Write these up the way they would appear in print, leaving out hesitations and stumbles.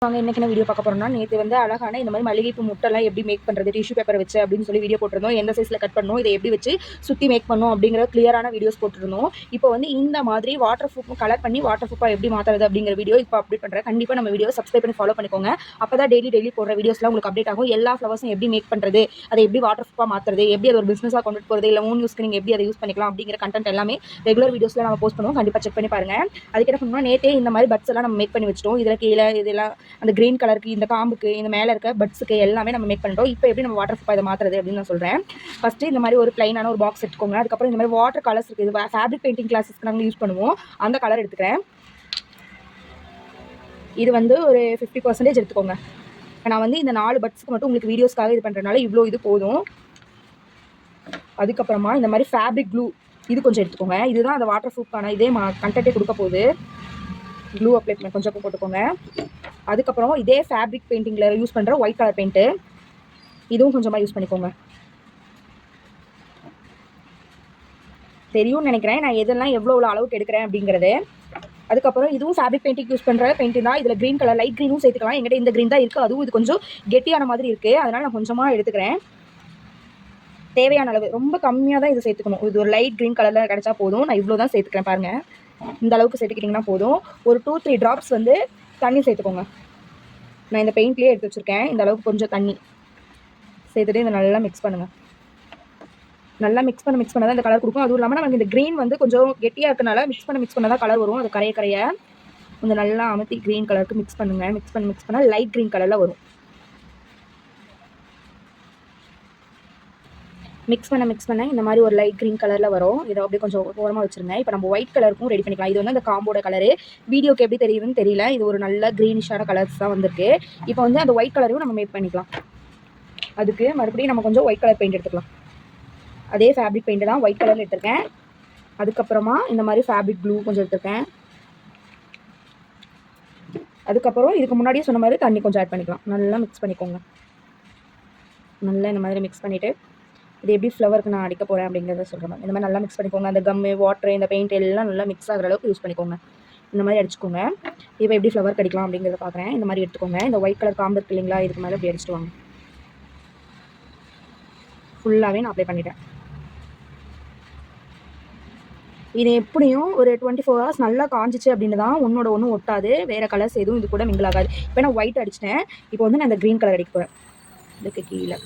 வாங்க இன்னைக்கு என்ன வீடியோ பார்க்க போறோம்னா, நேற்று வந்து அழகான இந்த மாதிரி மல்லிகைப்பூ முட்டைலாம் எப்படி மேக் பண்ணுறது, டிஷ்யூ பேப்பர் வச்சு அப்படின்னு சொல்லி வீடியோ போட்டிருந்தோம். எந்த சைஸில் கட் பண்ணணும், இதை எப்படி வச்சு சுற்றி மேக் பண்ணணும் அப்படிங்கிற கிளியரான வீடியோஸ் போட்டிருந்தோம். இப்போ வந்து இந்த மாதிரி வாட்டர் ப்ரூஃப் கலர் பண்ணி வாட்டர் ப்ரூஃபாக எப்படி மாற்றுறது அப்படிங்கிற வீடியோ இப்போ அப்டேட் பண்ணுறேன். கண்டிப்பாக நம்ம வீடியோ சப்ஸ்கிரைப் பண்ணி ஃபாலோ பண்ணிக்கோங்க. அப்போ தான் டெய்லி போடுற வீடியோஸ்லாம் உங்களுக்கு அப்டேட் ஆகும். எல்லா ஃப்ளவர்ஸும் எப்படி மேக் பண்ணுறது, அதை எப்படி வாட்டர் ப்ரூஃபாக மாற்றுறது, எப்படி அது ஒரு பிஸ்னஸாக கொண்டுட்டு போகிறது, இல்லை ஓன் யூஸ்க்கு நீங்கள் எப்படி அதை யூஸ் பண்ணிக்கலாம் அப்படிங்கிற கண்டென்ட் எல்லாமே ரெகுலர் வீடியோஸில் நம்ம போஸ்ட் பண்ணுவோம். கண்டிப்பாக செக் பண்ணி பாருங்கள். அதுக்கு என்ன பண்ணணும், நேற்றே இந்த மாதிரி பட்ஸ் எல்லாம் நம்ம மேக் பண்ணி வச்சிட்டோம். இதில் கீழே இதெல்லாம் அந்த கிரீன் கலருக்கு, இந்த காம்புக்கு, இந்த மேலே இருக்க பட்ஸுக்கு எல்லாமே நம்ம மேக் பண்ணிட்டோம். இப்போ எப்படி நம்ம வாட்டர் ப்ரூஃபாக இதை மாற்றுறது அப்படின்னு நான் சொல்கிறேன். ஃபஸ்ட்டு இந்த மாதிரி ஒரு பிளைனான ஒரு பாக்ஸ் எடுத்துக்கோங்க. அதுக்கப்புறம் இந்த மாதிரி வாட்டர் கலர்ஸ் இருக்குது. இது ஃபேப்ரிக் பெயிண்டிங் கிளாஸஸ்க்கு நாங்கள் யூஸ் பண்ணுவோம். அந்த கலர் எடுத்துக்கிறேன். இது வந்து ஒரு 50% எடுத்துக்கோங்க. நான் வந்து இந்த 4 பட்ஸ்க்கு மட்டும் உங்களுக்கு வீடியோஸ்க்காக இது பண்ணுறதுனால இவ்வளோ இது போதும். அதுக்கப்புறமா இந்த மாதிரி ஃபேப்ரிக் க்ளூ இது கொஞ்சம் எடுத்துக்கோங்க. இதுதான் அந்த வாட்டர் ப்ரூஃப்கான இதே கண்டென்ட்டே கொடுக்க போகுது. க்ளூ அப்ளை பண்ண கொஞ்சம் போட்டுக்கோங்க. அதுக்கப்புறம் இதே ஃபேப்ரிக் பெயிண்டிங்கில் யூஸ் பண்ணுற ஒயிட் கலர் பெயிண்ட்டு இதுவும் கொஞ்சமாக யூஸ் பண்ணிக்கோங்க. தெரியும்னு நினைக்கிறேன் நான் எதெல்லாம் எவ்வளோ அளவுக்கு எடுக்கிறேன் அப்படிங்கிறது. அதுக்கப்புறம் இதுவும் ஃபேப்ரிக் பெயிண்டிங் யூஸ் பண்ணுற பெயிண்டிங் தான். இதில் க்ரீன் கலர் லைட் க்ரீனும் சேர்த்துக்கலாம். எங்கிட்ட இந்த க்ரீன் தான் இருக்குது. அதுவும் இது கொஞ்சம் கெட்டியான மாதிரி இருக்குது. அதனால் நான் கொஞ்சமாக எடுத்துக்கிறேன். தேவையான அளவு ரொம்ப கம்மியாக தான் இது சேர்த்துக்கணும். இது ஒரு லைட் க்ரீன் கலரில் கிடச்சா போதும். நான் இவ்வளோ தான் சேர்த்துக்கிறேன் பாருங்கள். இந்த அளவுக்கு சேர்த்துக்கிட்டிங்கன்னா போதும். ஒரு 2-3 ட்ராப்ஸ் வந்து தண்ணி சேர்த்துக்கோங்க. நான் இந்த பெயிண்ட்லேயே எடுத்து வச்சுருக்கேன். இந்த அளவுக்கு கொஞ்சம் தண்ணி சேர்த்துட்டு இதை நல்லா மிக்ஸ் பண்ணுங்கள். நல்லா மிக்ஸ் பண்ண தான் இந்த கலர் கொடுக்கும். அதுவும் இல்லாமல் நமக்கு இந்த க்ரீன் வந்து கொஞ்சம் கெட்டியாக இருக்கனால மிக்ஸ் பண்ண தான் கலர் வரும். அது கரைய கொஞ்சம் நல்லா அமர்த்தி க்ரீன் கலருக்கு மிக்ஸ் பண்ணுங்கள். மிக்ஸ் பண்ணால் லைட் க்ரீன் கலரில் வரும். மிக்ஸ் பண்ண இந்த மாதிரி ஒரு லைட் க்ரீன் கலரில் வரும். இதை அப்படியே கொஞ்சம் ஓரமாக வச்சுருங்க. இப்போ நம்ம ஒயிட் கலருக்கும் ரெடி பண்ணிக்கலாம். இது வந்து அந்த காம்போட கலரு. வீடியோக்கு எப்படி தெரியுதுன்னு தெரியல. இது ஒரு நல்ல க்ரீனிஷான கலர்ஸ் தான் வந்திருக்கு. இப்போ வந்து அந்த ஒயிட் கலரையும் நம்ம மேக் பண்ணிக்கலாம். அதுக்கு மறுபடியும் நம்ம கொஞ்சம் ஒயிட் கலர் பெயிண்ட் எடுத்துக்கலாம். அதே ஃபேப்ரிக் பெயிண்ட் தான் ஒயிட் கலரில் எடுத்திருக்கேன். அதுக்கப்புறமா இந்த மாதிரி ஃபேப்ரிக் க்ளூ கொஞ்சம் எடுத்துருக்கேன். அதுக்கப்புறம் இதுக்கு முன்னாடியே சொன்ன மாதிரி தண்ணி கொஞ்சம் ஆட் பண்ணிக்கலாம். நல்லா மிக்ஸ் பண்ணிக்கோங்க. நல்லா இந்த மாதிரி மிக்ஸ் பண்ணிவிட்டு இது எப்படி ஃப்ளவருக்கு நான் அடிக்க போகிறேன் அப்படிங்கிறத சொல்கிறேன். இந்த மாதிரி நல்லா மிக்ஸ் பண்ணிக்கோங்க. அந்த கம்மு, வாட்டர், இந்த பெயிண்ட் எல்லாம் நல்லா மிக்ஸ் ஆகிற அளவுக்கு யூஸ் பண்ணிக்கோங்க. இந்த மாதிரி அடிச்சுக்கோங்க. இப்போ எப்படி ஃப்ளவர் அடிக்கலாம் அப்படிங்கிறத பார்க்குறேன். இந்த மாதிரி எடுத்துக்கோங்க. இந்த ஒயிட் கலர் காம்பு இருக்கு இல்லைங்களா, இதுக்கு மேலே இப்படி அடிச்சுட்டு வாங்க. ஃபுல்லாகவே நான் அப்ளை பண்ணிட்டேன். இது எப்படியும் ஒரு 24 hours நல்லா காஞ்சிச்சு அப்படின்னு தான் ஒன்றோட ஒன்று ஒட்டாது. வேறு கலர்ஸ் எதுவும் இது கூட மிங்கிள் ஆகாது. இப்போ நான் ஒயிட் அடிச்சிட்டேன். இப்போ வந்து நான் இந்த க்ரீன் கலர் அடிக்க போகிறேன். இதுக்கு கீழே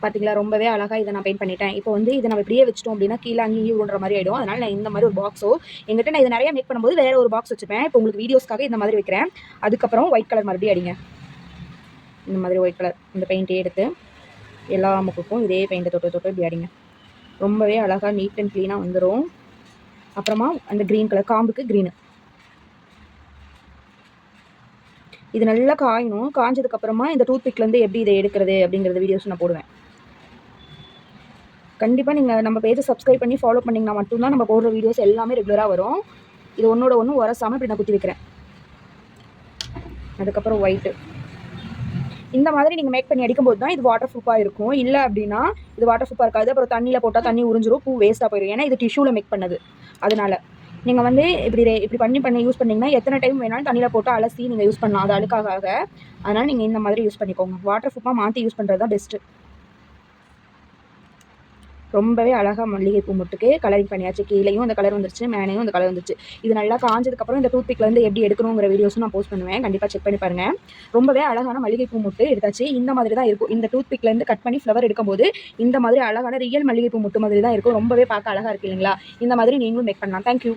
பார்த்தீங்களா, ரொம்பவே அழகாக இதை நான் பெயிண்ட் பண்ணிட்டேன். இப்போ வந்து இதை நம்ம இப்படியே வச்சிட்டோம் அப்படின்னா கீழே அங்கேயும் விடுற மாதிரி ஆகிடும். அதனால் நான் இந்த மாதிரி ஒரு பாக்ஸோ எங்கிட்ட நான் இதை நிறையா மேக் பண்ணும்போது வேறு ஒரு பாக்ஸ் வச்சுப்பேன். இப்போ உங்களுக்கு வீடியோஸ்க்காக இந்த மாதிரி வைக்கிறேன். அதுக்கப்புறம் ஒயிட் கலர் மறுபடியும் அடிங்க. இந்த மாதிரி ஒயிட் கலர் இந்த பெயிண்ட்டே எடுத்து எல்லா முக்குக்கும் இதே பெயிண்ட்டை தொட்டு இப்படி அடிங்க. ரொம்பவே அழகாக நீட் அண்ட் க்ளீனாக வந்துடும். அப்புறமா அந்த க்ரீன் கலர் காம்புக்கு க்ரீனு இது நல்லா காயணும். காஞ்சதுக்கப்புறமா இந்த டூத் பிக்லேருந்து எப்படி இதை எடுக்கிறது அப்படிங்கிறது வீடியோஸ் நான் போடுவேன். கண்டிப்பாக நீங்கள் நம்ம பேஜை சப்ஸ்கிரைப் பண்ணி ஃபாலோ பண்ணிங்கன்னா மட்டும்தான் நம்ம போடுற வீடியோஸ் எல்லாமே ரெகுலராக வரும். இது ஒன்றோட ஒன்று உரசாமல் இப்படி நான் குத்தி வைக்கிறேன். அதுக்கப்புறம் ஒயிட்டு இந்த மாதிரி நீங்கள் மேக் பண்ணி அடிக்கும்போது தான் இது வாட்டர் ப்ரூஃபாக இருக்கும். இல்லை அப்படின்னா இது வாட்டர் ப்ரூஃபாக இருக்காது. அப்புறம் தண்ணியில் போட்டால் தண்ணி உறிஞ்சிரும், பூ வேஸ்ட்டாக போயிடும். ஏன்னா இது டிஷ்யூவில் மேக் பண்ணது. அதனால் நீங்கள் வந்து இப்படி பண்ணி யூஸ் பண்ணிங்கன்னா எத்தனை டைம் வேணாலும் தண்ணியில் போட்டு அலசி நீங்கள் யூஸ் பண்ணலாம். அது அழுக்காக. அதனால் நீங்கள் இந்த மாதிரி யூஸ் பண்ணிக்கோங்க. வாட்டர் ப்ரூஃபாக மாற்றி யூஸ் பண்ணுறது தான் பெஸ்ட்டு. ரொம்பவே அழகாக மல்லிகைப்பூ முட்டுக்கு கலரிங் பண்ணியாச்சு. கீழேயும் அந்த கலர் வந்துருச்சு, மேலேயும் அந்த கலர் வந்துருச்சு. இது நல்லா காஞ்சதுக்கப்புறம் இந்த டூத் பிக்லேருந்து எப்படி எடுக்கணுங்கிற வீடியோஸும் நான் போஸ்ட் பண்ணுவேன். கண்டிப்பாக செக் பண்ணி பாருங்கள். ரொம்பவே அழகான மல்லிகைப்பூ முட்டு எடுத்தாச்சு. இந்த மாதிரி தான் இருக்கும். இந்த டூத் பிக்லேருந்து கட் பண்ணி ஃப்ளவர் எடுக்கும்போது இந்த மாதிரி அழகான ரியல் மல்லிகைப்பூ முட்டு மாதிரி தான் இருக்கும். ரொம்பவே பார்க்க அழகாக இருக்குது இல்லைங்களா? இந்த மாதிரி நீங்களும் மேக் பண்ணலாம். தேங்க்யூ.